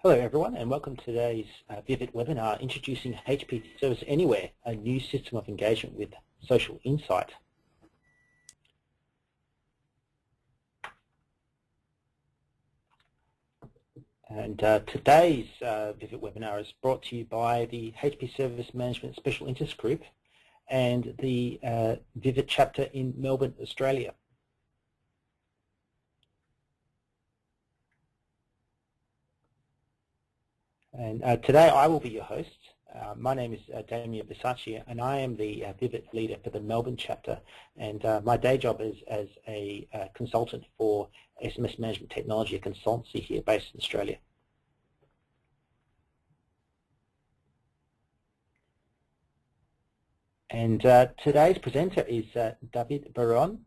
Hello everyone and welcome to today's Vivid webinar introducing HP Service Anywhere, a new system of engagement with social insight. And today's Vivid webinar is brought to you by the HP Service Management Special Interest Group and the Vivid chapter in Melbourne, Australia. And today I will be your host. My name is Damien Bisacci and I am the Vivid leader for the Melbourne chapter, and my day job is as a consultant for SMS Management Technology, a consultancy here based in Australia. And today's presenter is David Baron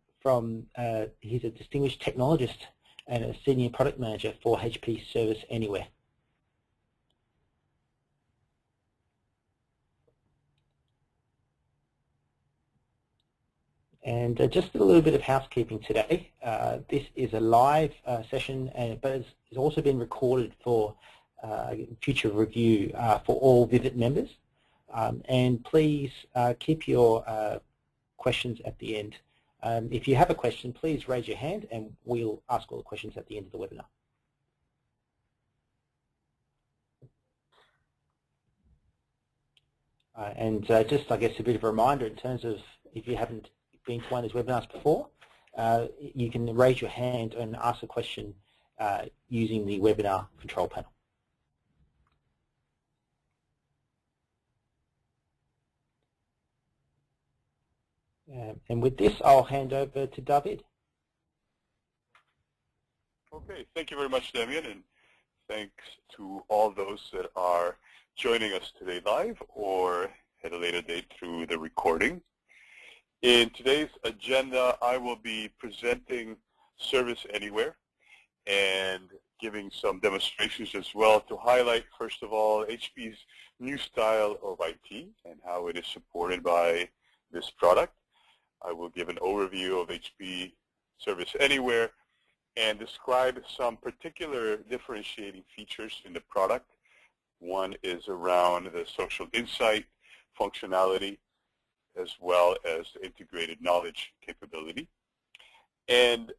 he's a distinguished technologist and a senior product manager for HP Service Anywhere. And just a little bit of housekeeping today. This is a live session, but it's also been recorded for future review for all Vivid members. And please keep your questions at the end. If you have a question, please raise your hand and we'll ask all the questions at the end of the webinar. And just, I guess, a bit of a reminder in terms of if you haven't been to one of these webinars before, you can raise your hand and ask a question using the webinar control panel. And with this, I'll hand over to David. Okay, thank you very much, Damien, and thanks to all those that are joining us today live or at a later date through the recording. In today's agenda, I will be presenting Service Anywhere and giving some demonstrations as well to highlight, first of all, HP's new style of IT and how it is supported by this product. I will give an overview of HP Service Anywhere and describe some particular differentiating features in the product. One is around the social insight functionality, as well as the integrated knowledge capability. And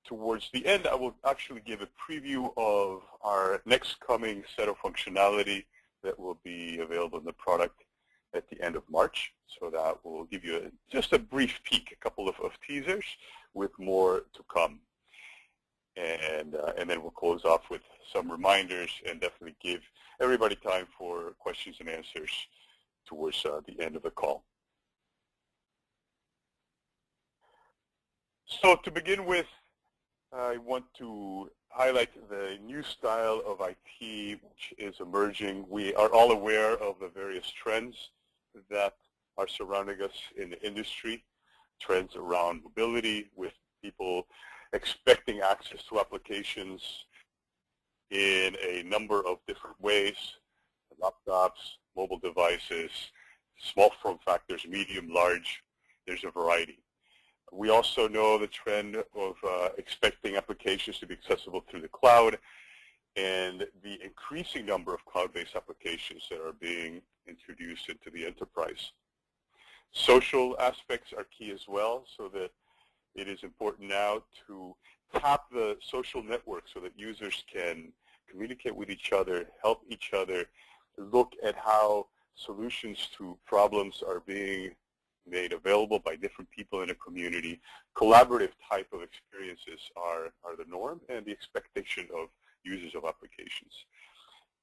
towards the end, I will actually give a preview of our next coming set of functionality that will be available in the product at the end of March. So that will give you just a brief peek, a couple of teasers with more to come. And then we'll close off with some reminders and definitely give everybody time for questions and answers towards the end of the call. So to begin with, I want to highlight the new style of IT which is emerging. We are all aware of the various trends that are surrounding us in the industry, trends around mobility with people expecting access to applications in a number of different ways, laptops, mobile devices, small form factors, medium, large, there's a variety. We also know the trend of expecting applications to be accessible through the cloud and the increasing number of cloud-based applications that are being introduced into the enterprise. Social aspects are key as well, so that it is important now to tap the social network so that users can communicate with each other, help each other, look at how solutions to problems are being made available by different people in a community. Collaborative type of experiences are the norm and the expectation of users of applications.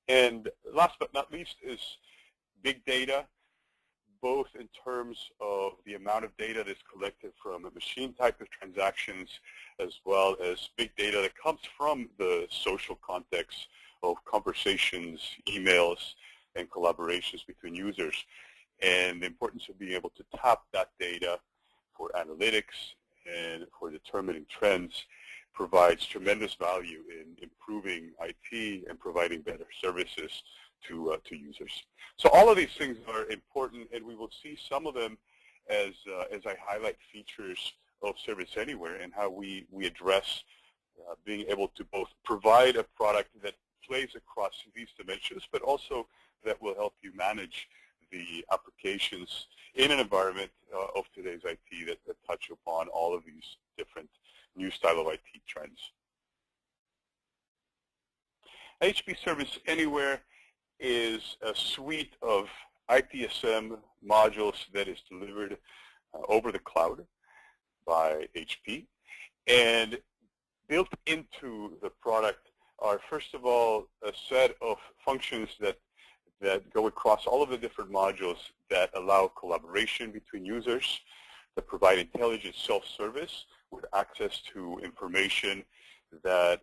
And last but not least is big data, both in terms of the amount of data that's collected from a machine type of transactions, as well as big data that comes from the social context of conversations, emails, and collaborations between users. And the importance of being able to tap that data for analytics and for determining trends provides tremendous value in improving IT and providing better services to users. So all of these things are important, and we will see some of them as I highlight features of Service Anywhere and how we address being able to both provide a product that plays across these dimensions, but also that will help you manage the applications in an environment of today's IT that touch upon all of these different new style of IT trends. HP Service Anywhere is a suite of ITSM modules that is delivered over the cloud by HP. And built into the product are, first of all, a set of functions that go across all of the different modules that allow collaboration between users, that provide intelligent self-service with access to information that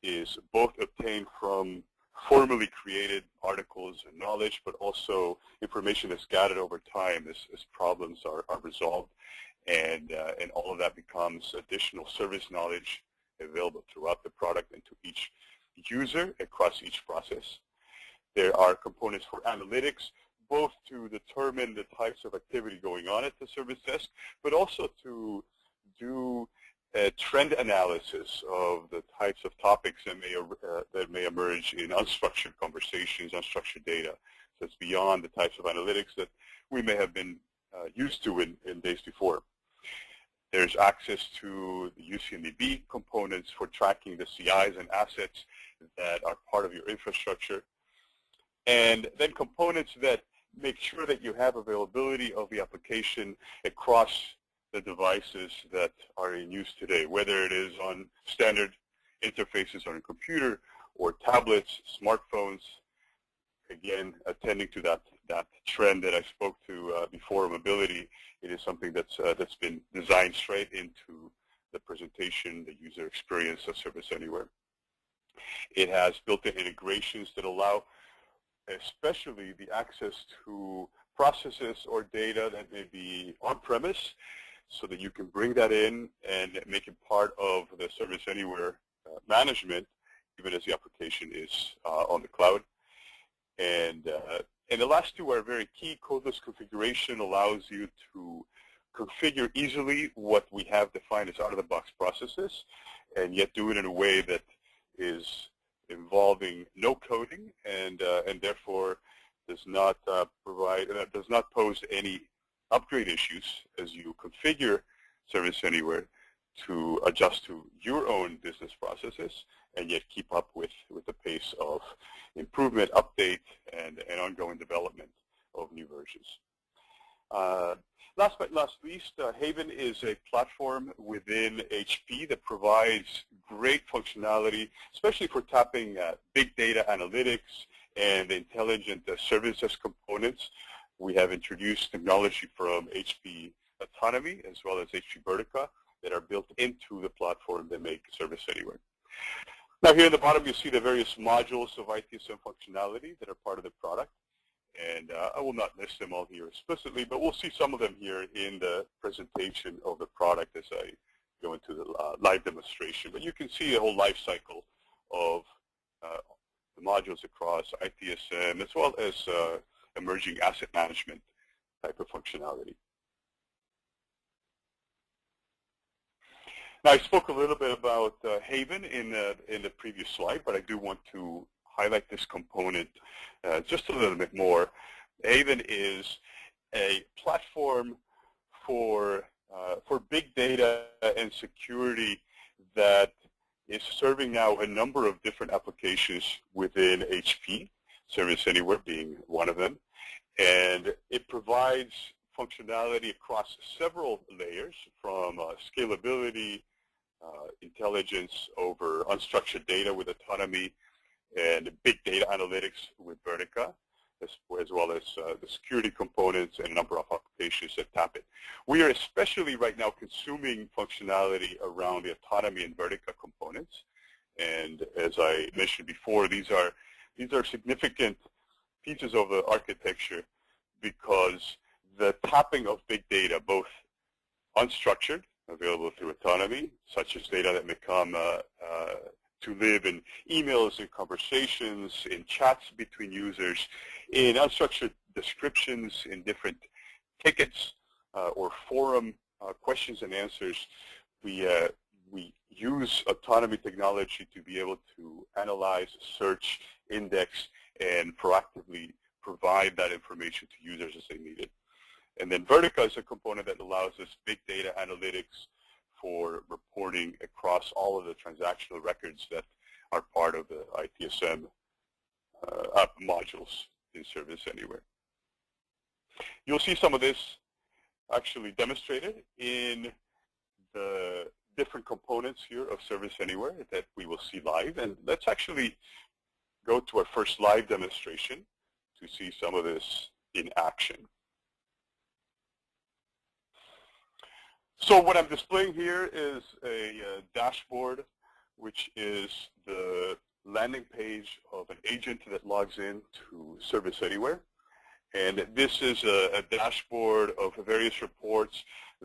is both obtained from formally created articles and knowledge, but also information that's gathered over time as problems are resolved. And all of that becomes additional service knowledge available throughout the product and to each user across each process. There are components for analytics, both to determine the types of activity going on at the service desk, but also to do a trend analysis of the types of topics that may emerge in unstructured conversations, unstructured data. So it's beyond the types of analytics that we may have been used to in days before. There's access to the UCMDB components for tracking the CIs and assets that are part of your infrastructure. And then components that make sure that you have availability of the application across the devices that are in use today, whether it is on standard interfaces on a computer or tablets, smartphones. Again, attending to that trend that I spoke to before, mobility, it is something that's been designed straight into the presentation, the user experience of Service Anywhere. It has built-in integrations that allow especially the access to processes or data that may be on-premise, so that you can bring that in and make it part of the Service Anywhere management, even as the application is on the cloud. And the last two are very key. Codeless Configuration allows you to configure easily what we have defined as out-of-the-box processes, and yet do it in a way that is involving no coding, and therefore does not pose any upgrade issues as you configure Service Anywhere to adjust to your own business processes, and yet keep up with the pace of improvement, update, and ongoing development of new versions. Last but not least, Haven is a platform within HP that provides great functionality, especially for tapping big data analytics and intelligent service desk components. We have introduced technology from HP Autonomy as well as HP Vertica that are built into the platform that make Service Anywhere. Now here at the bottom you see the various modules of ITSM functionality that are part of the product. And I will not list them all here explicitly, but we'll see some of them here in the presentation of the product as I go into the live demonstration. But you can see a whole life cycle of the modules across ITSM as well as emerging asset management type of functionality. Now I spoke a little bit about Haven in the previous slide, but I do want to highlight this component just a little bit more. Haven is a platform for big data and security that is serving now a number of different applications within HP, Service Anywhere being one of them. And it provides functionality across several layers, from scalability, intelligence over unstructured data with Autonomy, and big data analytics with Vertica, as well as the security components and a number of applications that tap it. We are especially right now consuming functionality around the Autonomy and Vertica components. And as I mentioned before, these are significant pieces of the architecture, because the tapping of big data, both unstructured, available through Autonomy, such as data that may come to live in emails and conversations, in chats between users, in unstructured descriptions, in different tickets or forum questions and answers. We we use autonomy technology to be able to analyze, search, index, and proactively provide that information to users as they need it. And then Vertica is a component that allows us big data analytics for reporting across all of the transactional records that are part of the ITSM modules in Service Anywhere. You'll see some of this actually demonstrated in the different components here of Service Anywhere that we will see live. And let's actually go to our first live demonstration to see some of this in action. So what I'm displaying here is a dashboard, which is the landing page of an agent that logs in to Service Anywhere. And this is a dashboard of various reports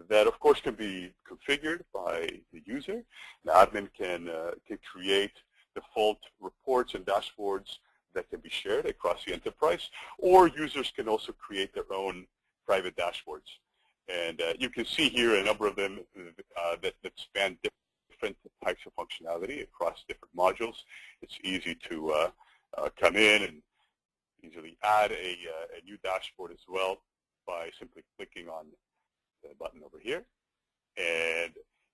that, of course, can be configured by the user. The admin can create default reports and dashboards that can be shared across the enterprise, or users can also create their own private dashboards. And you can see here a number of them that span different types of functionality across different modules. It's easy to come in and easily add a new dashboard as well by simply clicking on the button over here. And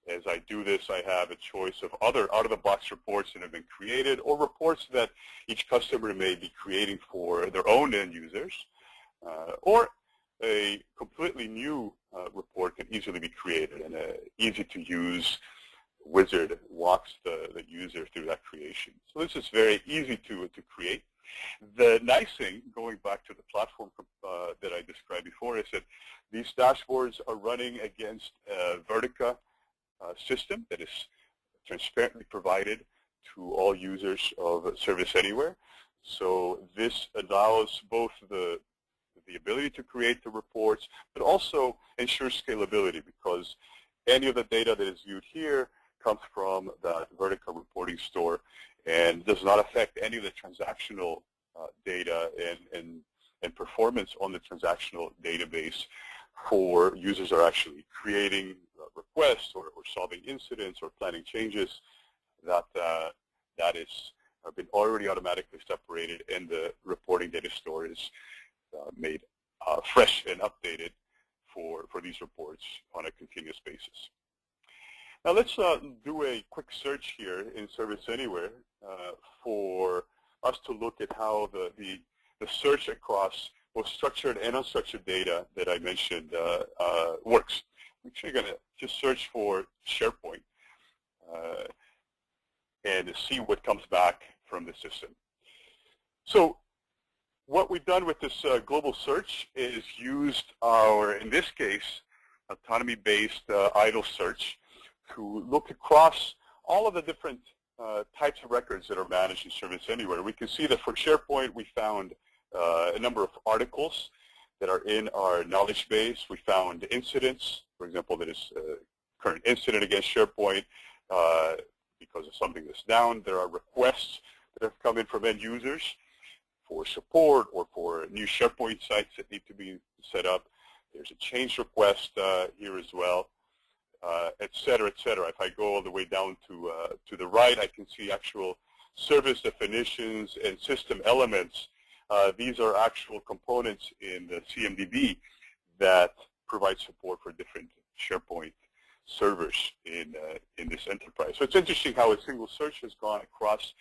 as I do this, I have a choice of other out-of-the-box reports that have been created, or reports that each customer may be creating for their own end users, or a completely new report can easily be created, and an easy-to-use wizard walks the user through that creation. So this is very easy to create. The nice thing, going back to the platform that I described before, is that these dashboards are running against a Vertica system that is transparently provided to all users of Service Anywhere. So this allows both the ability to create the reports, but also ensures scalability, because any of the data that is viewed here comes from that Vertica reporting store and does not affect any of the transactional data and performance on the transactional database for users are actually creating requests or solving incidents or planning changes. That is been already automatically separated, and the reporting data store is made fresh and updated for these reports on a continuous basis. Now let's do a quick search here in Service Anywhere for us to look at how the search across both structured and unstructured data that I mentioned works. I'm actually going to just search for SharePoint and see what comes back from the system. So what we've done with this global search is used our, in this case, autonomy-based idle search to look across all of the different types of records that are managed in Service Anywhere. We can see that for SharePoint, we found a number of articles that are in our knowledge base. We found incidents, for example, that is a current incident against SharePoint because of something that's down. There are requests that have come in from end users for support or for new SharePoint sites that need to be set up. There's a change request here as well, et cetera, et cetera. If I go all the way down to the right, I can see actual service definitions and system elements. These are actual components in the CMDB that provide support for different SharePoint servers in this enterprise. So it's interesting how a single search has gone across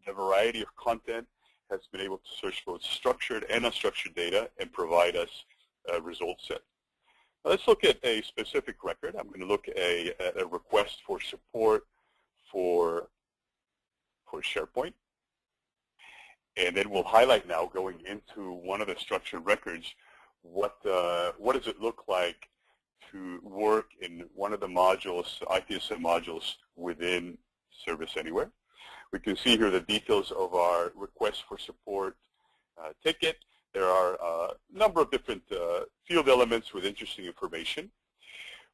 the variety of content, has been able to search both structured and unstructured data and provide us a result set. Now let's look at a specific record. I'm going to look at a request for support for SharePoint. And then we'll highlight now, going into one of the structured records, what does it look like to work in one of the modules, ITSM modules within Service Anywhere. We can see here the details of our request for support ticket. There are a number of different field elements with interesting information.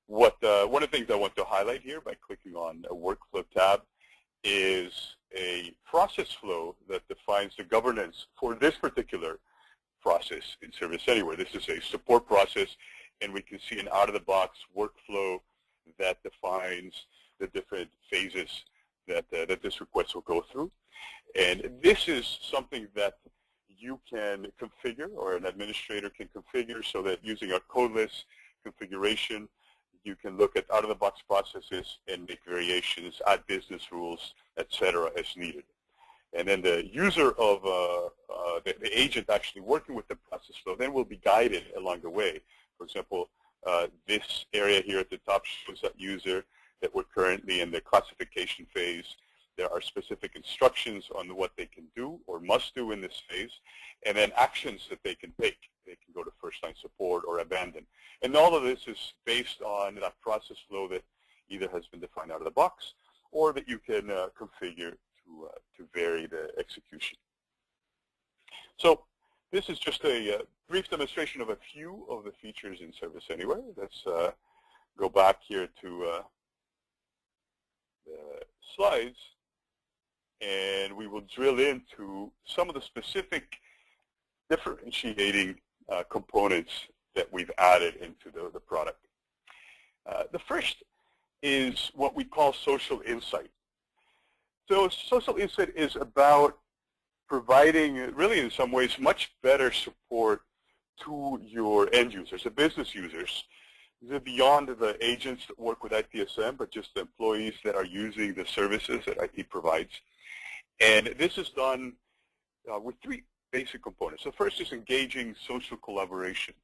One of the things I want to highlight here by clicking on a workflow tab is a process flow that defines the governance for this particular process in Service Anywhere. This is a support process, and we can see an out-of-the-box workflow that defines the different phases that, that this request will go through. And this is something that you can configure, or an administrator can configure, so that using our Codeless Configuration, you can look at out-of-the-box processes and make variations, add business rules, etc. as needed. And then the user of the agent actually working with the process flow then will be guided along the way. For example, this area here at the top shows that user that we're currently in the classification phase. There are specific instructions on what they can do or must do in this phase, and then actions that they can take. They can go to first-line support or abandon. And all of this is based on that process flow that either has been defined out of the box or that you can configure to vary the execution. So this is just a brief demonstration of a few of the features in Service Anywhere. Let's go back here to the slides, and we will drill into some of the specific differentiating components that we've added into the product. The first is what we call social insight. So social insight is about providing, really in some ways, much better support to your end users, the business users, beyond the agents that work with ITSM, but just the employees that are using the services that IT provides. And this is done with three basic components. The first is engaging social collaboration.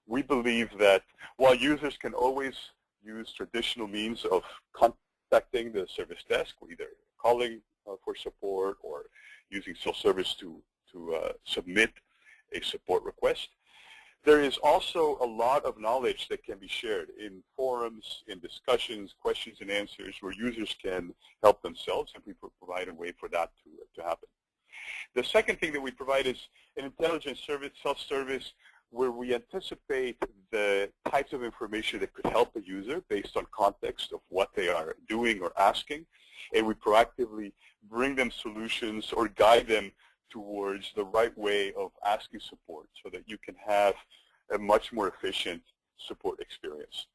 We believe that while users can always use traditional means of contacting the service desk, either calling for support or using self-service to submit a support request, there is also a lot of knowledge that can be shared in forums, in discussions, questions and answers, where users can help themselves, and we provide a way for that to happen. The second thing that we provide is an intelligent service, self-service, where we anticipate the types of information that could help a user based on context of what they are doing or asking, and we proactively bring them solutions or guide them towards the right way of asking support so that you can have a much more efficient support experience.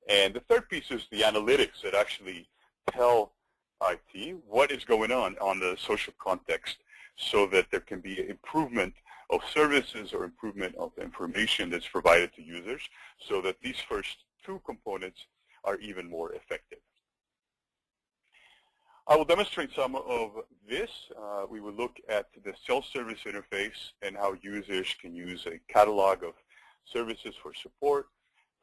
And the third piece is the analytics that actually tell IT what is going on the social context so that there can be improvement of services or improvement of the information that's provided to users so that these first two components are even more effective. I will demonstrate some of this. We will look at the self-service interface and how users can use a catalog of services for support,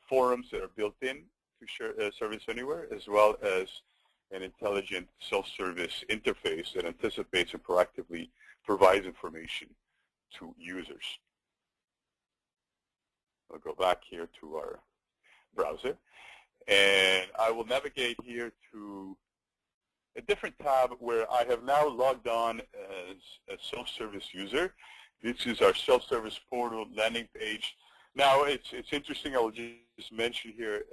forums that are built in to share Service Anywhere, as well as an intelligent self-service interface that anticipates and proactively provides information to users. I'll go back here to our browser, and I will navigate here to a different tab where I have now logged on as a self-service user. This is our self-service portal landing page. Now, it's interesting. I will just mention here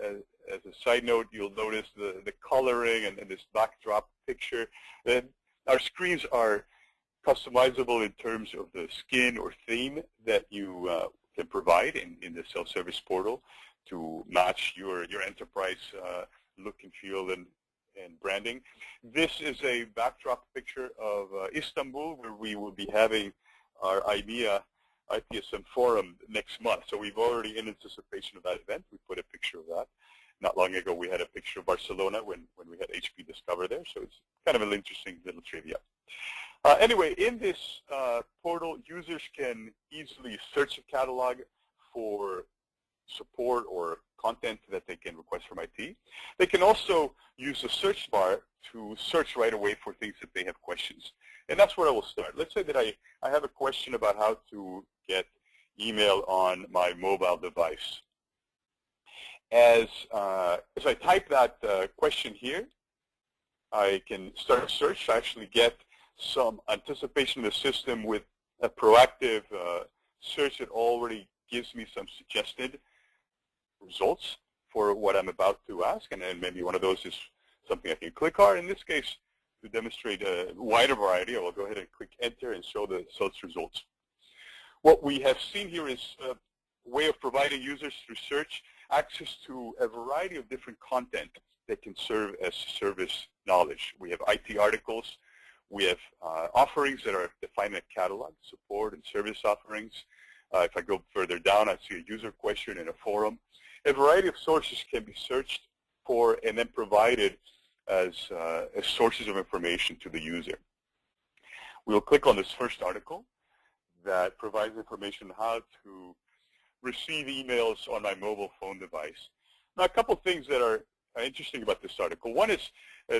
as a side note, you'll notice the coloring and this backdrop picture. And our screens are customizable in terms of the skin or theme that you can provide in the self-service portal to match your enterprise look and feel and branding. This is a backdrop picture of Istanbul, where we will be having our IMEA ITSM forum next month. So we've already, in anticipation of that event, we put a picture of that. Not long ago, we had a picture of Barcelona when we had HP Discover there. So it's kind of an interesting little trivia. Anyway, in this portal, users can easily search a catalog for support or content that they can request from IT. They can also use the search bar to search right away for things that they have questions. And that's where I will start. Let's say that I have a question about how to get email on my mobile device. As I type that question here, I can start a search. I actually get some anticipation of the system with a proactive search that already gives me some suggested results for what I'm about to ask, and then maybe one of those is something I can click on. In this case, to demonstrate a wider variety, I will go ahead and click enter and show the search results. What we have seen here is a way of providing users through search access to a variety of different content that can serve as service knowledge. We have IT articles. We have offerings that are defined in a catalog, support and service offerings. If I go further down, I see a user question in a forum. A variety of sources can be searched for and then provided as sources of information to the user. We'll click on this first article that provides information on how to receive emails on my mobile phone device. Now, a couple of things that are interesting about this article. One is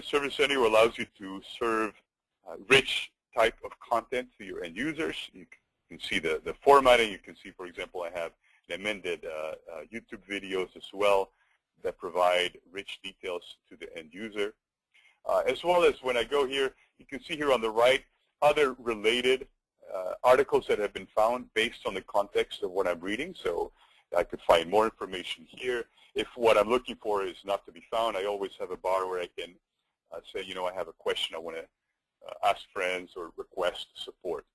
Service Anywhere allows you to serve rich type of content to your end users. You can see the formatting. You can see, for example, I have amended YouTube videos as well that provide rich details to the end user. As well as when I go here, you can see here on the right other related articles that have been found based on the context of what I'm reading. So I could find more information here. If what I'm looking for is not to be found, I always have a bar where I can say, you know, I have a question I want to ask friends or request support.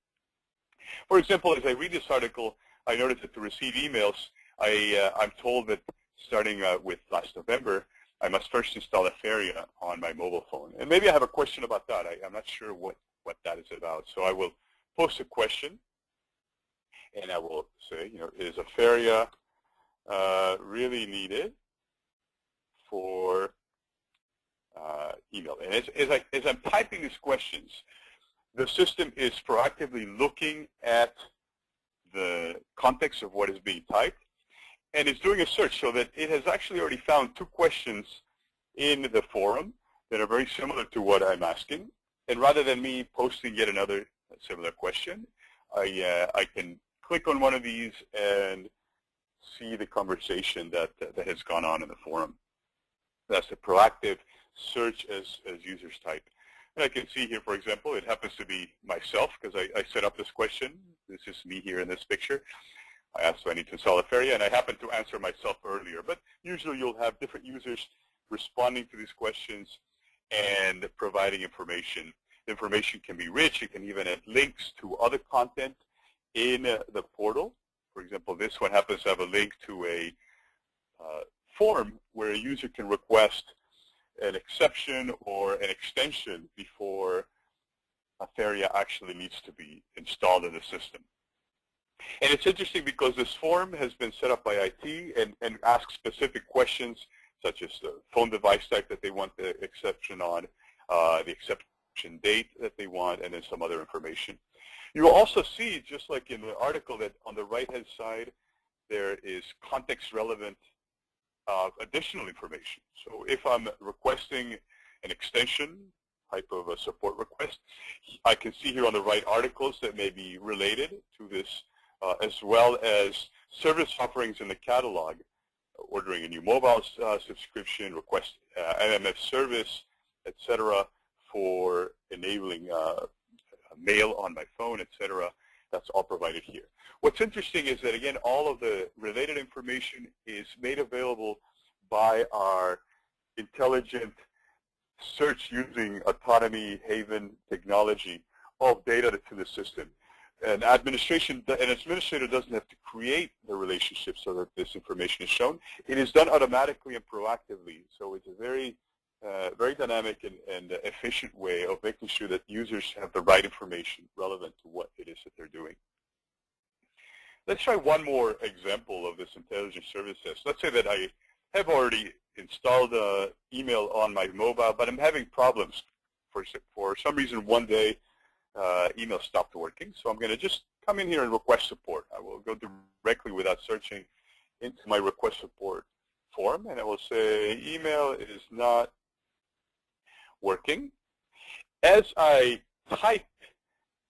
For example, as I read this article, I noticed that to receive emails, I'm told that starting with last November, I must first install Afaria on my mobile phone. And maybe I have a question about that. I'm not sure what that is about. So I will post a question, and I will say, you know, is Afaria really needed for email? And as I'm typing these questions, the system is proactively looking at the context of what is being typed, and it's doing a search so that it has actually already found 2 questions in the forum that are very similar to what I'm asking. And rather than me posting yet another similar question, I can click on one of these and see the conversation that has gone on in the forum. That's a proactive search as users type. And I can see here, for example, it happens to be myself because I set up this question. This is me here in this picture. I asked, do I need to install Afaria? And I happen to answer myself earlier. But usually you'll have different users responding to these questions and providing information. The information can be rich. It can even add links to other content in the portal. For example, this one happens to have a link to a form where a user can request an exception or an extension before Afaria actually needs to be installed in the system. And it's interesting because this form has been set up by IT and asks specific questions such as the phone device type that they want the exception on, the exception date that they want, and then some other information. You will also see, just like in the article, that on the right-hand side there is context-relevant additional information. So if I'm requesting an extension type of a support request, I can see here on the right articles that may be related to this, as well as service offerings in the catalog, ordering a new mobile subscription, request MMS service, etc., for enabling mail on my phone, etc. That's all provided here. What's interesting is that, again, all of the related information is made available by our intelligent search using autonomy Avon technology of data to the system. An administrator doesn't have to create the relationship so that this information is shown. It is done automatically and proactively. So it's a very dynamic and efficient way of making sure that users have the right information relevant to what it is that they're doing. Let's try one more example of this intelligent service desk. Let's say that I have already installed email on my mobile, but I'm having problems. For some reason, one day, email stopped working. So I'm going to just come in here and request support. I will go directly without searching into my request support form, and I will say email is not working. As I type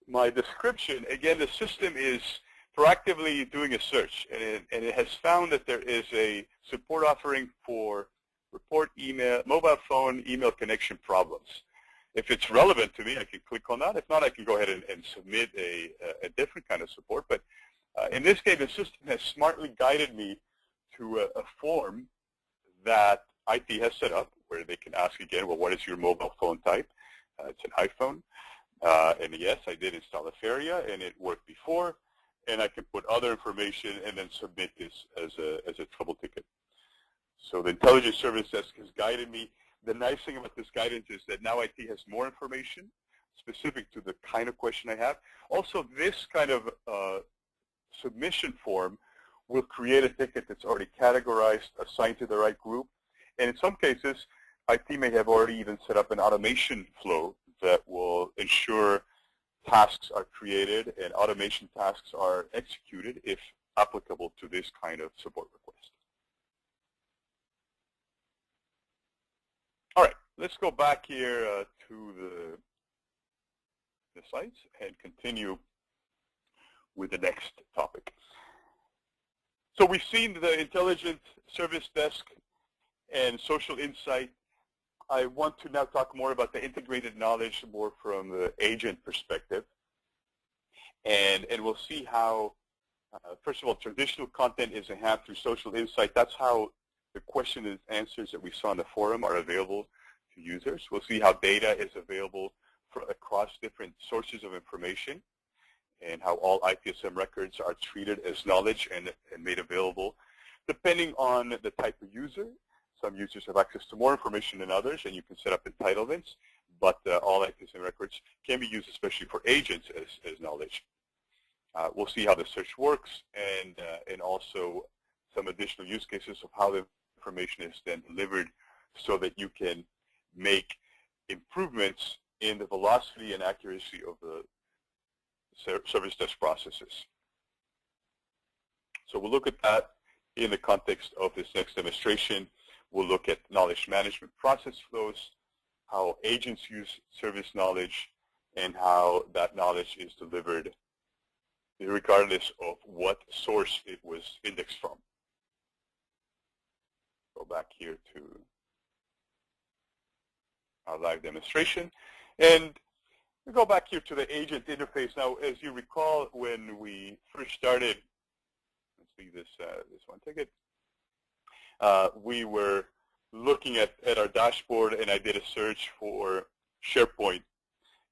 my description, again, the system is proactively doing a search, and it has found that there is a support offering for report email, mobile phone email connection problems. If it's relevant to me, I can click on that. If not, I can go ahead and submit a different kind of support. But in this case, the system has smartly guided me to a form that IT has set up where they can ask again, well, what is your mobile phone type? It's an iPhone. And yes, I did install Afaria, and it worked before. And I can put other information and then submit this as a trouble ticket. So the intelligent service desk has guided me The nice thing about this guidance is that now IT has more information specific to the kind of question I have. Also, this kind of submission form will create a ticket that's already categorized, assigned to the right group. And in some cases, IT may have already even set up an automation flow that will ensure tasks are created and automation tasks are executed if applicable to this kind of support request. All right, let's go back here to the slides and continue with the next topic. So we've seen the intelligent service desk and social insight. I want to now talk more about the integrated knowledge more from the agent perspective. And we'll see how, first of all, traditional content is enhanced through social insight. That's how the question and answers that we saw in the forum are available to users. We'll see how data is available across different sources of information, and how all ITSM records are treated as knowledge and made available depending on the type of user. Some users have access to more information than others, and you can set up entitlements, but all ITSM records can be used, especially for agents, as knowledge. We'll see how the search works, and also some additional use cases of how the information is then delivered so that you can make improvements in the velocity and accuracy of the service desk processes. So we'll look at that in the context of this next demonstration. We'll look at knowledge management process flows, how agents use service knowledge, and how that knowledge is delivered regardless of what source it was indexed from. Go back here to our live demonstration. And we go back here to the agent interface. Now, as you recall, when we first started, let's see this one ticket, we were looking at our dashboard, and I did a search for SharePoint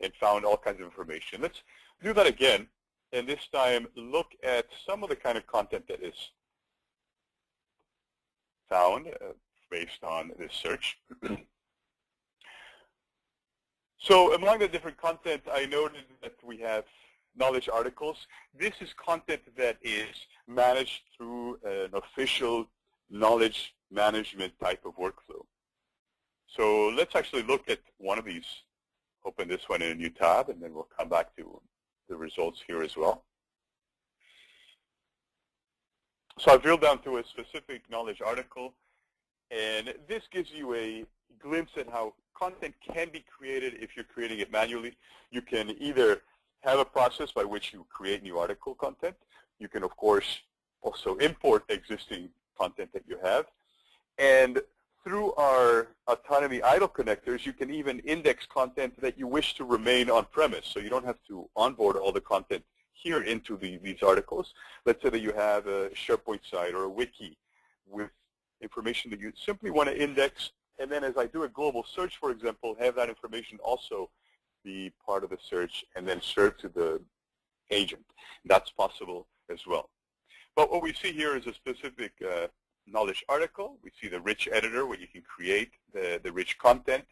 and found all kinds of information. Let's do that again, and this time look at some of the kind of content that is found based on this search. So among the different content, I noted that we have knowledge articles. This is content that is managed through an official knowledge management type of workflow. So let's actually look at one of these. Open this one in a new tab, and then we'll come back to the results here as well. So I drilled down to a specific knowledge article, and this gives you a glimpse at how content can be created if you're creating it manually. You can either have a process by which you create new article content. You can, of course, also import existing content that you have. And through our Autonomy idle connectors, you can even index content that you wish to remain on-premise. So you don't have to onboard all the content here into these articles. Let's say that you have a SharePoint site or a wiki with information that you simply want to index, and then as I do a global search, for example, have that information also be part of the search and then serve to the agent. That's possible as well. But what we see here is a specific knowledge article. We see the rich editor where you can create the rich content,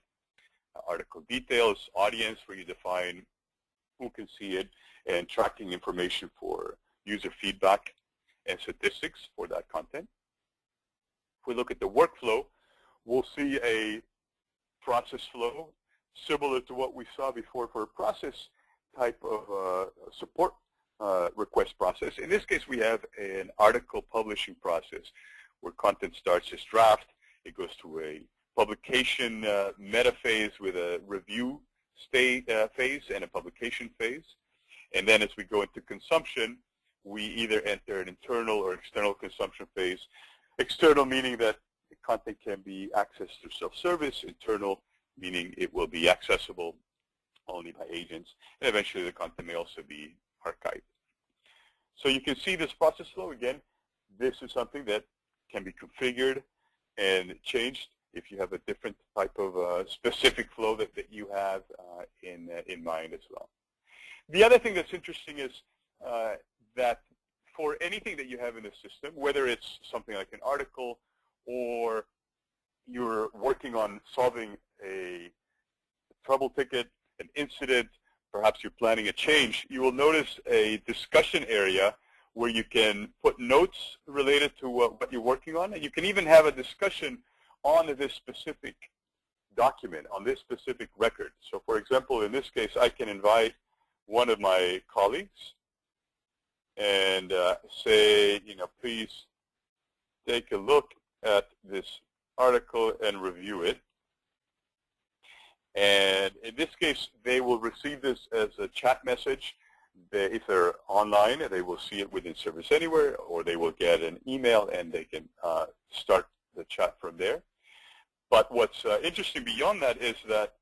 article details, audience where you define who can see it, and tracking information for user feedback and statistics for that content. If we look at the workflow, we'll see a process flow similar to what we saw before for a process type of support request process. In this case, we have an article publishing process where content starts as draft. It goes to a publication meta phase with a review state phase and a publication phase. And then as we go into consumption, we either enter an internal or external consumption phase. External meaning that the content can be accessed through self-service. Internal meaning it will be accessible only by agents. And eventually the content may also be archived. So you can see this process flow. Again, this is something that can be configured and changed if you have a different type of specific flow that you have in mind as well. The other thing that's interesting is that for anything that you have in the system, whether it's something like an article or you're working on solving a trouble ticket, an incident, perhaps you're planning a change, you will notice a discussion area where you can put notes related to what you're working on, and you can even have a discussion on this specific document, on this specific record. So for example, in this case, I can invite one of my colleagues and say, please take a look at this article and review it. And in this case, they will receive this as a chat message. If they're online, they will see it within Service Anywhere, or they will get an email and they can start the chat from there. But what's interesting beyond that is that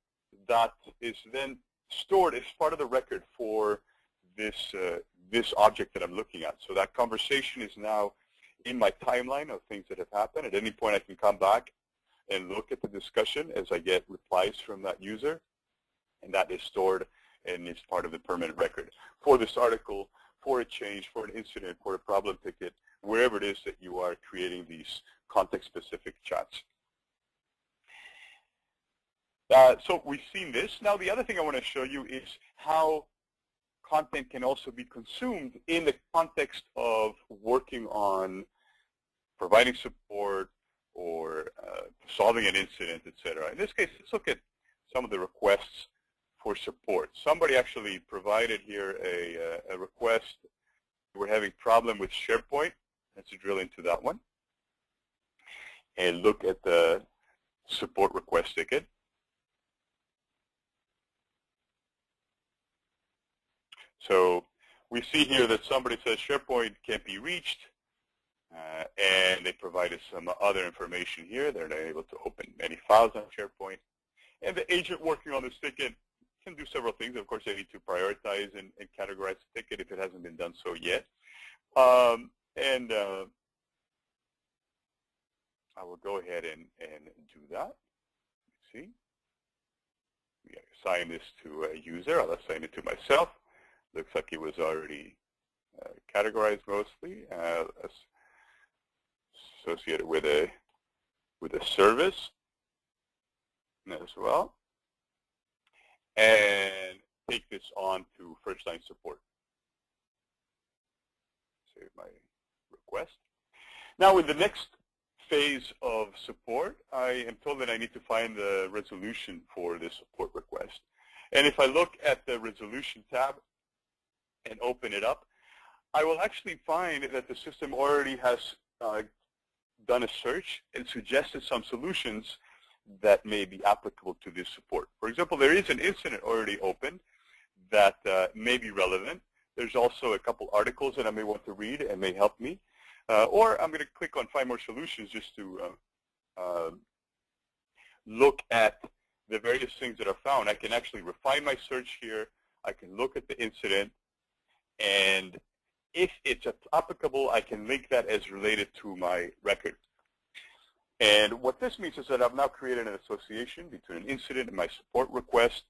that is then stored as part of the record for this this object that I'm looking at. So that conversation is now in my timeline of things that have happened. At any point, I can come back and look at the discussion as I get replies from that user, and that is stored and is part of the permanent record for this article, for a change, for an incident, for a problem ticket, wherever it is that you are creating these context-specific chats. So we've seen this. Now the other thing I want to show you is how content can also be consumed in the context of working on providing support or solving an incident, etc. In this case, let's look at some of the requests for support. Somebody actually provided here a request. We're having problem with SharePoint. Let's drill into that one and look at the support request ticket. So we see here that somebody says SharePoint can't be reached, and they provided some other information here. They're not able to open many files on SharePoint. And the agent working on this ticket can do several things. Of course, they need to prioritize and categorize the ticket if it hasn't been done so yet. I will go ahead and do that. Let's see. We assign this to a user. I'll assign it to myself. Looks like it was already categorized mostly associated with a service as well, and take this on to first-line support. Save my request. Now, in the next phase of support, I am told that I need to find the resolution for this support request. And if I look at the resolution tab and open it up, I will actually find that the system already has done a search and suggested some solutions that may be applicable to this support. For example, there is an incident already open that may be relevant. There's also a couple articles that I may want to read and may help me. Or I'm going to click on Find More Solutions just to look at the various things that are found. I can actually refine my search here. I can look at the incident, and if it's applicable, I can link that as related to my record. And what this means is that I've now created an association between an incident and my support request.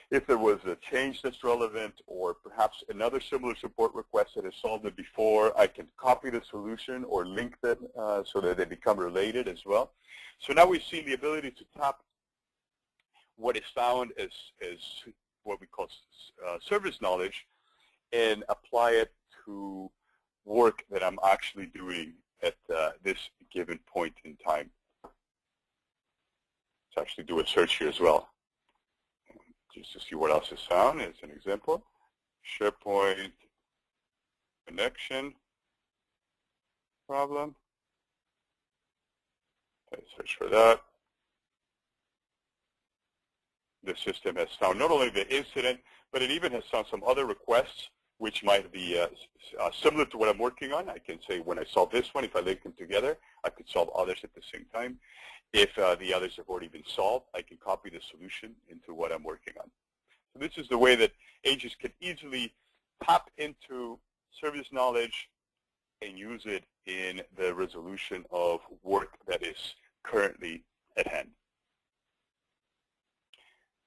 If there was a change that's relevant, or perhaps another similar support request that has solved it before, I can copy the solution or link them so that they become related as well. So now we've seen the ability to tap what is found as what we call service knowledge and apply it to work that I'm actually doing at this given point in time. Let's actually do a search here as well, just to see what else is found as an example. SharePoint connection problem. Okay, search for that. The system has found not only the incident, but it even has found some other requests which might be similar to what I'm working on. I can say when I solve this one, if I link them together, I could solve others at the same time. If the others have already been solved, I can copy the solution into what I'm working on. So this is the way that agents can easily tap into service knowledge and use it in the resolution of work that is currently at hand.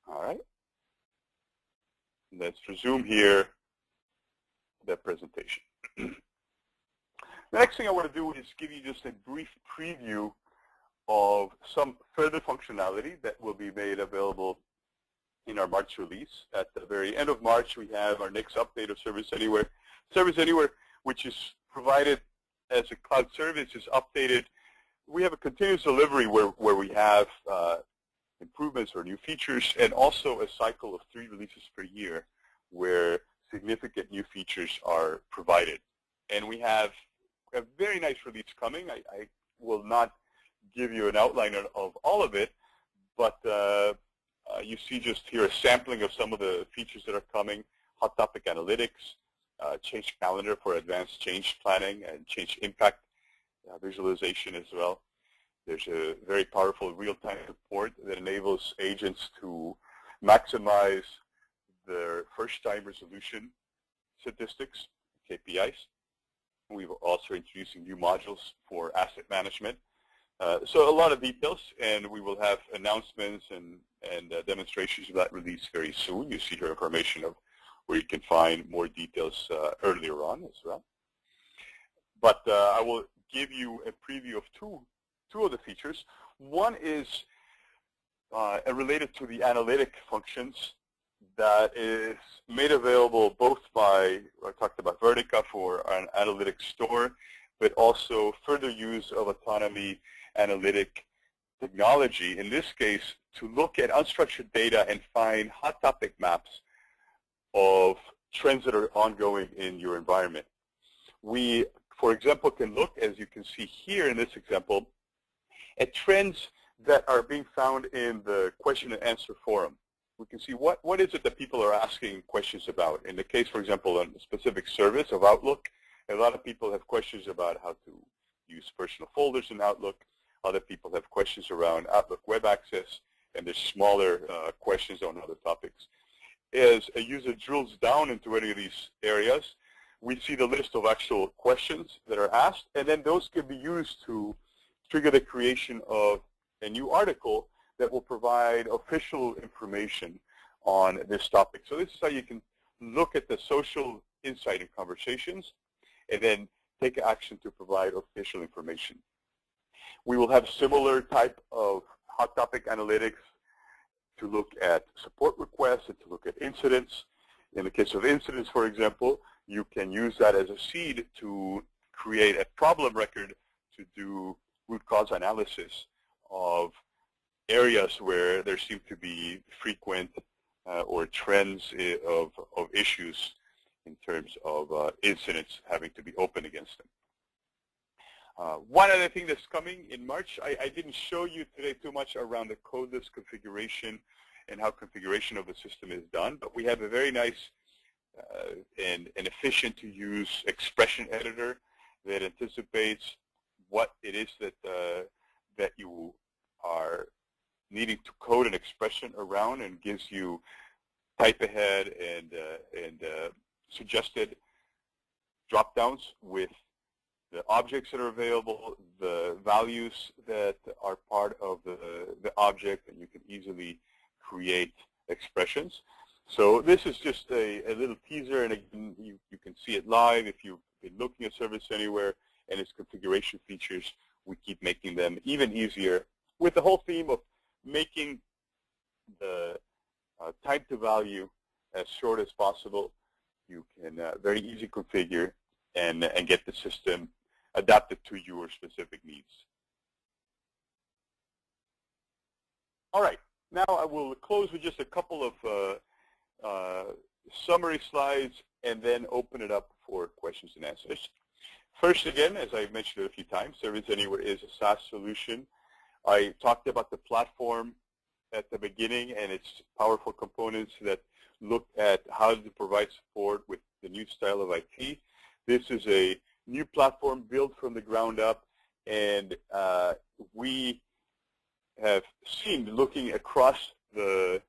All right. Let's resume here the presentation. The next thing I want to do is give you just a brief preview of some further functionality that will be made available in our March release. At the very end of March, we have our next update of Service Anywhere. Service Anywhere, which is provided as a cloud service, is updated. We have a continuous delivery where we have improvements or new features, and also a cycle of 3 releases per year where significant new features are provided. And we have a very nice release coming. I will not give you an outline of all of it, but you see just here a sampling of some of the features that are coming: hot topic analytics, change calendar for advanced change planning and change impact visualization as well. There's a very powerful real-time report that enables agents to maximize their first-time resolution statistics, KPIs. We're also introducing new modules for asset management. So a lot of details, and we will have announcements and demonstrations of that release very soon. You see here information of where you can find more details earlier on as well. But I will give you a preview of two of the features. One is related to the analytic functions that is made available both by, I talked about Vertica for an analytics store, but also further use of autonomy analytic technology, in this case, to look at unstructured data and find hot topic maps of trends that are ongoing in your environment. We, for example, can look, as you can see here in this example, at trends that are being found in the question and answer forum. We can see what is it that people are asking questions about. In the case, for example, on a specific service of Outlook, a lot of people have questions about how to use personal folders in Outlook. Other people have questions around Outlook web access, and there's smaller questions on other topics. As a user drills down into any of these areas, we see the list of actual questions that are asked, and then those can be used to trigger the creation of a new article that will provide official information on this topic. So this is how you can look at the social insight in conversations and then take action to provide official information. We will have similar type of hot topic analytics to look at support requests and to look at incidents. In the case of incidents, for example, you can use that as a seed to create a problem record to do root cause analysis of areas where there seem to be frequent or trends of issues in terms of incidents having to be open against them. One other thing that's coming in March, I didn't show you today too much around the codeless configuration and how configuration of the system is done, but we have a very nice and efficient to use expression editor that anticipates what it is that you are needing to code an expression around, and gives you type ahead and suggested drop downs with the objects that are available, the values that are part of the object, and you can easily create expressions. So this is just a little teaser, and again, you can see it live if you've been looking at Service Anywhere and its configuration features. We keep making them even easier with the whole theme of making the time to value as short as possible. You can very easy configure and get the system adapted to your specific needs. All right, now I will close with just a couple of summary slides and then open it up for questions and answers. First, again, as I've mentioned it a few times, Service Anywhere is a SaaS solution. I talked about the platform at the beginning and its powerful components that look at how to provide support with the new style of IT. This is a new platform built from the ground up, and we have seen, looking across the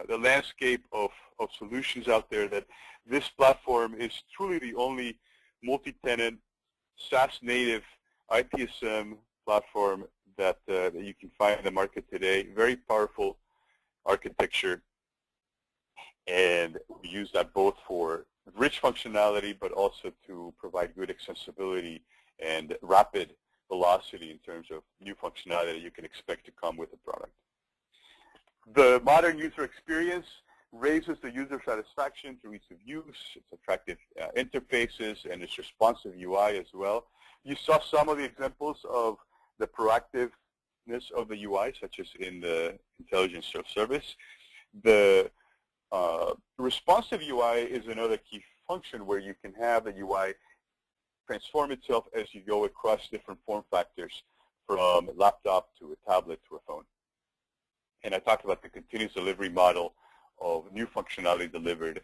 landscape of solutions out there, that this platform is truly the only multi-tenant SaaS native ITSM platform that you can find in the market today. Very powerful architecture, and we use that both for rich functionality but also to provide good accessibility and rapid velocity in terms of new functionality that you can expect to come with the product. The modern user experience raises the user satisfaction through ease of use, its attractive interfaces, and its responsive UI as well. You saw some of the examples of the proactiveness of the UI, such as in the intelligent self-service. The responsive UI is another key function where you can have the UI transform itself as you go across different form factors, from a laptop to a tablet to a phone. And I talked about the continuous delivery model of new functionality delivered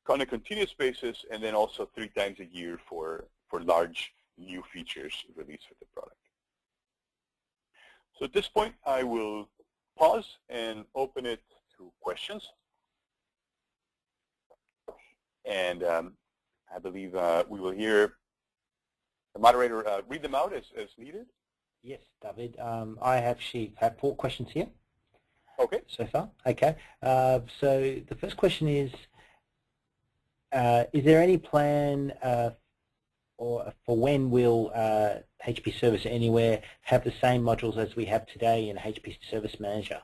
on a continuous basis, and then also 3 times a year for large new features released with the product. So at this point, I will pause and open it to questions. And I believe we will hear the moderator read them out as needed. Yes, David. I actually have 4 questions here. Okay. So far. Okay. So the first question is there any plan or for when will HP Service Anywhere have the same modules as we have today in HP Service Manager?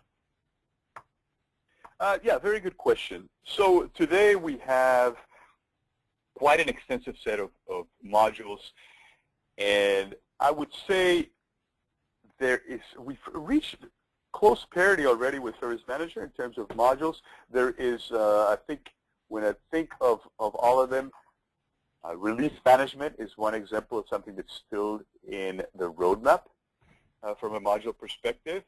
Yeah, very good question. So today we have quite an extensive set of modules, and I would say we've reached close parity already with Service Manager in terms of modules. There is, I think, when I think of all of them, release management is one example of something that's still in the roadmap from a module perspective.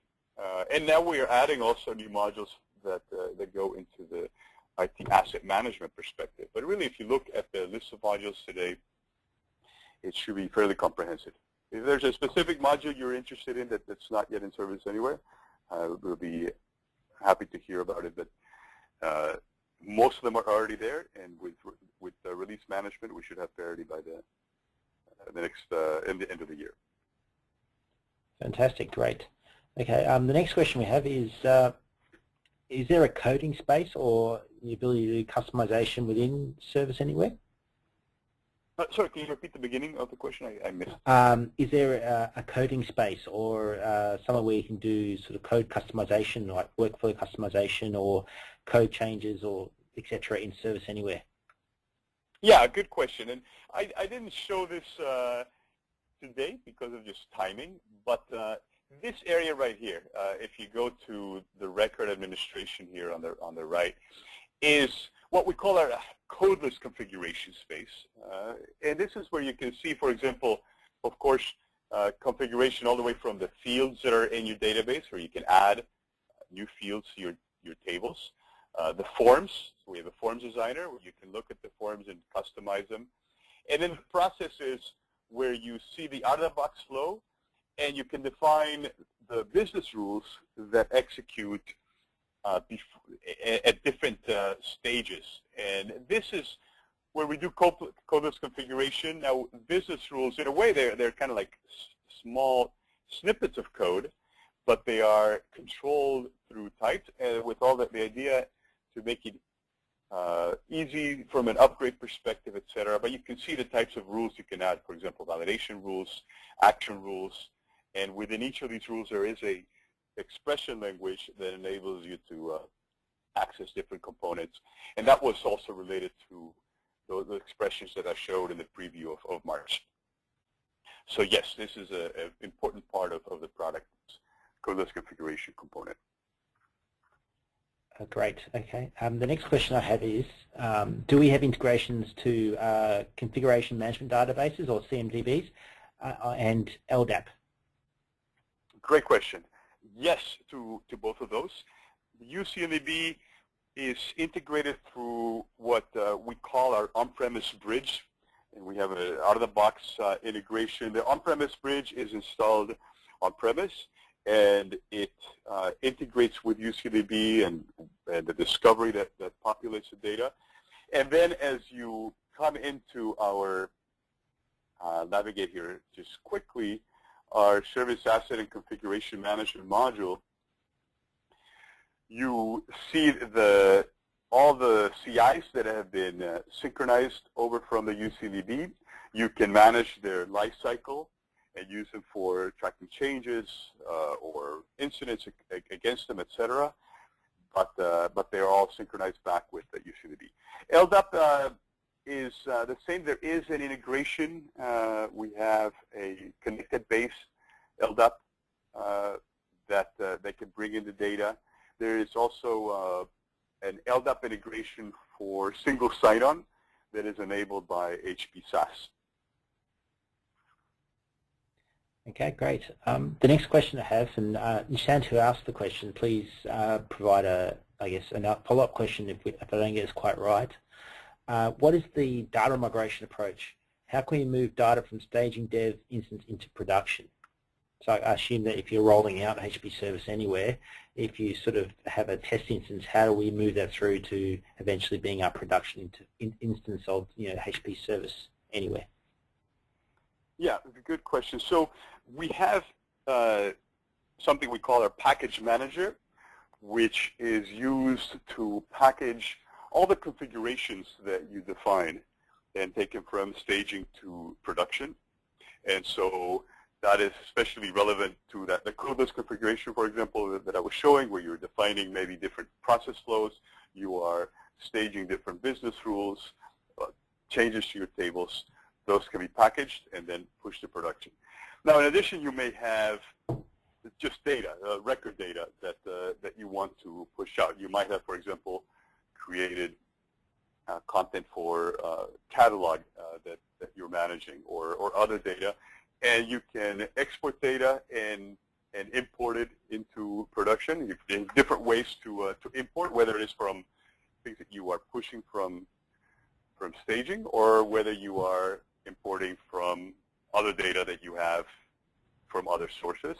And now we are adding also new modules that go into the IT asset management perspective. But really, if you look at the list of modules today, it should be fairly comprehensive. If there's a specific module you're interested in that's not yet in Service Anywhere, we'll be happy to hear about it. But most of them are already there, and with the release management, we should have parity by the end of the year. Fantastic, great. Okay, the next question we have is there a coding space or the ability to do customization within Service Anywhere? Sorry, can you repeat the beginning of the question? I missed. Is there a coding space or somewhere where you can do sort of code customization, like workflow customization or code changes or etc. in Service Anywhere? Yeah, good question. And I didn't show this today because of just timing, but this area right here, if you go to the record administration here on the right, is what we call our codeless configuration space. And this is where you can see, for example, of course, configuration all the way from the fields that are in your database, where you can add new fields to your tables. The forms, so we have a forms designer where you can look at the forms and customize them. And then the process is where you see the out-of-the-box flow, and you can define the business rules that execute at different stages. And this is where we do codeless configuration. Now, business rules, in a way, they're kind of like small snippets of code, but they are controlled through types, and with all the idea to make it easy from an upgrade perspective, etc. But you can see the types of rules you can add, for example, validation rules, action rules, and within each of these rules there is a expression language that enables you to access different components. And that was also related to the expressions that I showed in the preview of March. So yes, this is an important part of the product, codeless configuration component. Great, okay. The next question I have is, do we have integrations to configuration management databases or CMDBs and LDAP? Great question. Yes to both of those. The UCMDB is integrated through what we call our on-premise bridge, and we have an out-of-the-box integration. The on-premise bridge is installed on-premise, and it integrates with UCMDB and the discovery that populates the data. And then as you come into our navigate here just quickly, our Service Asset and Configuration Management module, you see all the CIs that have been synchronized over from the UCMDB. You can manage their life cycle, and use them for tracking changes or incidents against them, etc. But they're all synchronized back with the UCDB. LDAP is the same. There is an integration. We have a connected base LDAP that they can bring in the data. There is also an LDAP integration for single sign-on that is enabled by HP SaaS. Okay, great. The next question I have, and Nishant, who asked the question, please provide a follow-up question if I don't get this quite right. What is the data migration approach? How can we move data from staging dev instance into production? So I assume that if you're rolling out HP Service Anywhere, if you sort of have a test instance, how do we move that through to eventually being our production instance of HP Service Anywhere? Yeah, good question. So we have something we call our package manager, which is used to package all the configurations that you define and take them from staging to production. And so that is especially relevant to the Codeless configuration, for example, that I was showing, where you're defining maybe different process flows, you are staging different business rules, changes to your tables. Those can be packaged and then pushed to production. Now, in addition, you may have just data, record data that you want to push out. You might have, for example, created content for catalog that you're managing or other data, and you can export data and import it into production. There's different ways to import, whether it is from things that you are pushing from staging, or whether you are importing from other data that you have from other sources,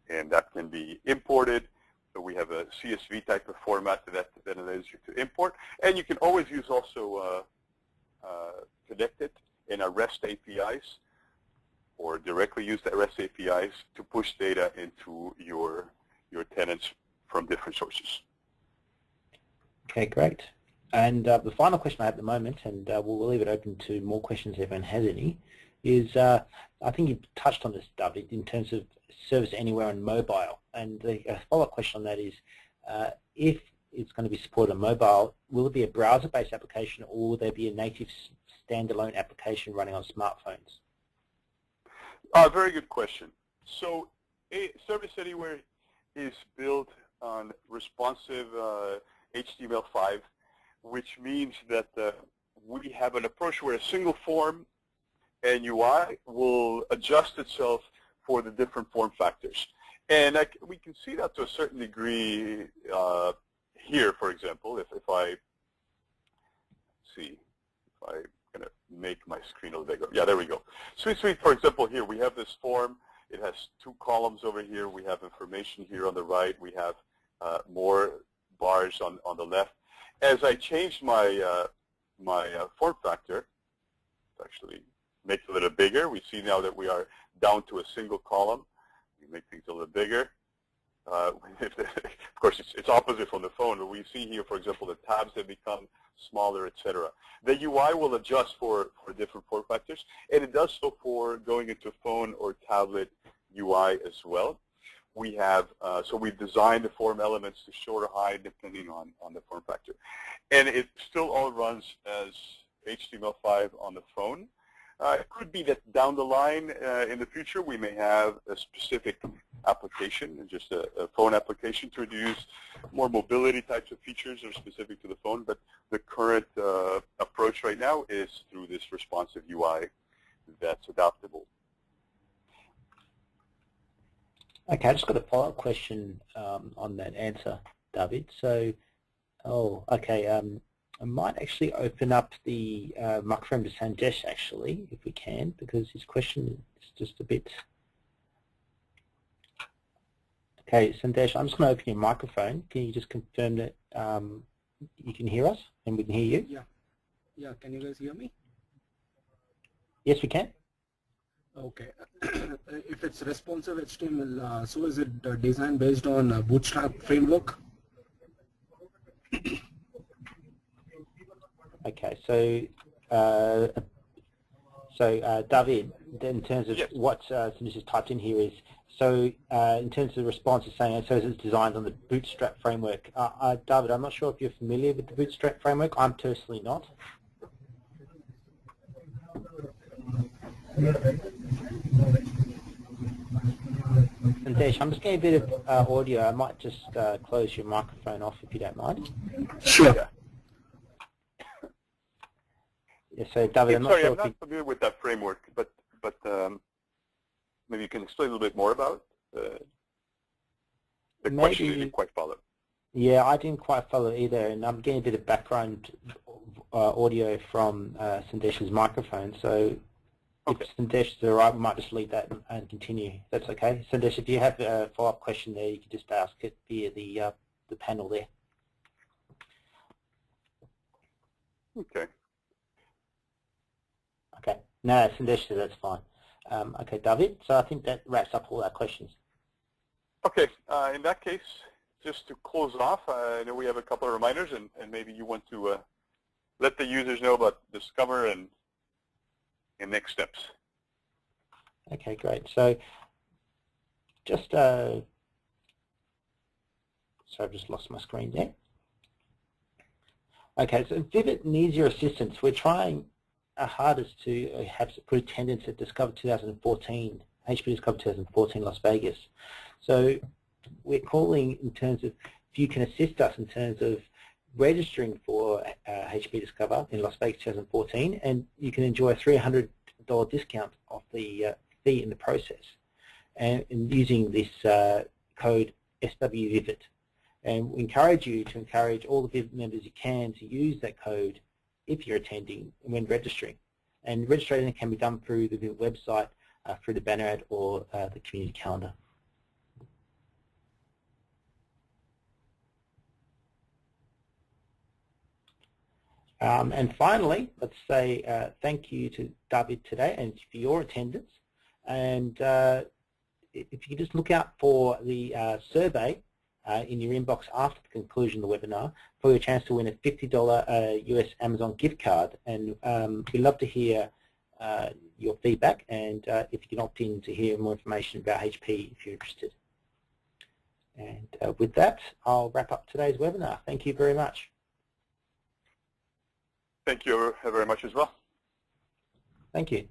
and that can be imported. So we have a CSV type of format that allows you to import, and you can always use also connect it in our REST APIs, or directly use the REST APIs to push data into your tenants from different sources. Okay, great. And the final question I have at the moment, and we'll leave it open to more questions if anyone has any, is I think you touched on this, David, in terms of Service Anywhere on mobile. And the follow-up question on that is, if it's going to be supported on mobile, will it be a browser-based application, or will there be a native standalone application running on smartphones? Very good question. So Service Anywhere is built on responsive HTML5, which means that we have an approach where a single form and UI will adjust itself for the different form factors. And we can see that to a certain degree here, for example, if I'm going to make my screen a little bigger. Yeah, there we go. Suite, for example, here we have this form. It has two columns over here. We have information here on the right. We have more bars on the left. As I changed my form factor, actually make it a little bigger. We see now that we are down to a single column. We make things a little bigger. Of course, it's opposite from the phone, but we see here, for example, the tabs have become smaller, etc. The UI will adjust for different form factors, and it does so for going into phone or tablet UI as well. We have so we've designed the form elements to show or hide depending on the form factor, and it still all runs as HTML5 on the phone. It could be that down the line in the future we may have a specific application, just a phone application, to introduce more mobility types of features that are specific to the phone. But the current approach right now is through this responsive UI that's adaptable. Okay, I just got a follow-up question on that answer, David. So, okay. I might actually open up the microphone to Sandesh, actually, if we can, because his question is just a bit... Okay, Sandesh, I'm just going to open your microphone. Can you just confirm that you can hear us and we can hear you? Yeah, can you guys hear me? Yes, we can. Okay. If it's responsive HTML, so is it designed based on Bootstrap framework? Okay, so David, in terms of Yes. what Sindhesh has typed in here is, so in terms of the response, it's saying so it's designed on the Bootstrap framework. David, I'm not sure if you're familiar with the Bootstrap framework. I'm personally not. Sindhesh, I'm just getting a bit of audio. I might just close your microphone off if you don't mind. Sure. Yeah. Yeah, so David, I'm not Sorry, sure I'm if not familiar with that framework, but maybe you can explain a little bit more about the question. I didn't quite follow. Yeah, I didn't quite follow either, and I'm getting a bit of background audio from Sindesh's microphone. So Okay. if Sindesh is all right, we might just leave that and continue. That's okay. Sindesh, if you have a follow-up question there, you can just ask it via the panel there. Okay. Okay. No, Sindesh said that's fine. Okay, David. So I think that wraps up all our questions. Okay. In that case, just to close off, I know we have a couple of reminders, and maybe you want to let the users know about Discover and next steps. Okay, great. So just, so I've just lost my screen there. Okay, so Vivid needs your assistance. We're trying our hardest to have good attendance at Discover 2014, HP Discover 2014 Las Vegas. So we're calling in terms of if you can assist us in terms of registering for HP Discover in Las Vegas 2014, and you can enjoy a $300 discount off the fee in the process, and using this code SWVIVIT. And we encourage you to encourage all the Vivid members you can to use that code if you're attending when registering. And registration can be done through the Vivid website, through the banner ad, or the community calendar. And finally, let's say thank you to David today and for your attendance. And if you just look out for the survey in your inbox after the conclusion of the webinar for your chance to win a $50 US Amazon gift card. And we'd love to hear your feedback, and if you can opt in to hear more information about HP if you're interested. And with that, I'll wrap up today's webinar. Thank you very much. Thank you very much as well. Thank you.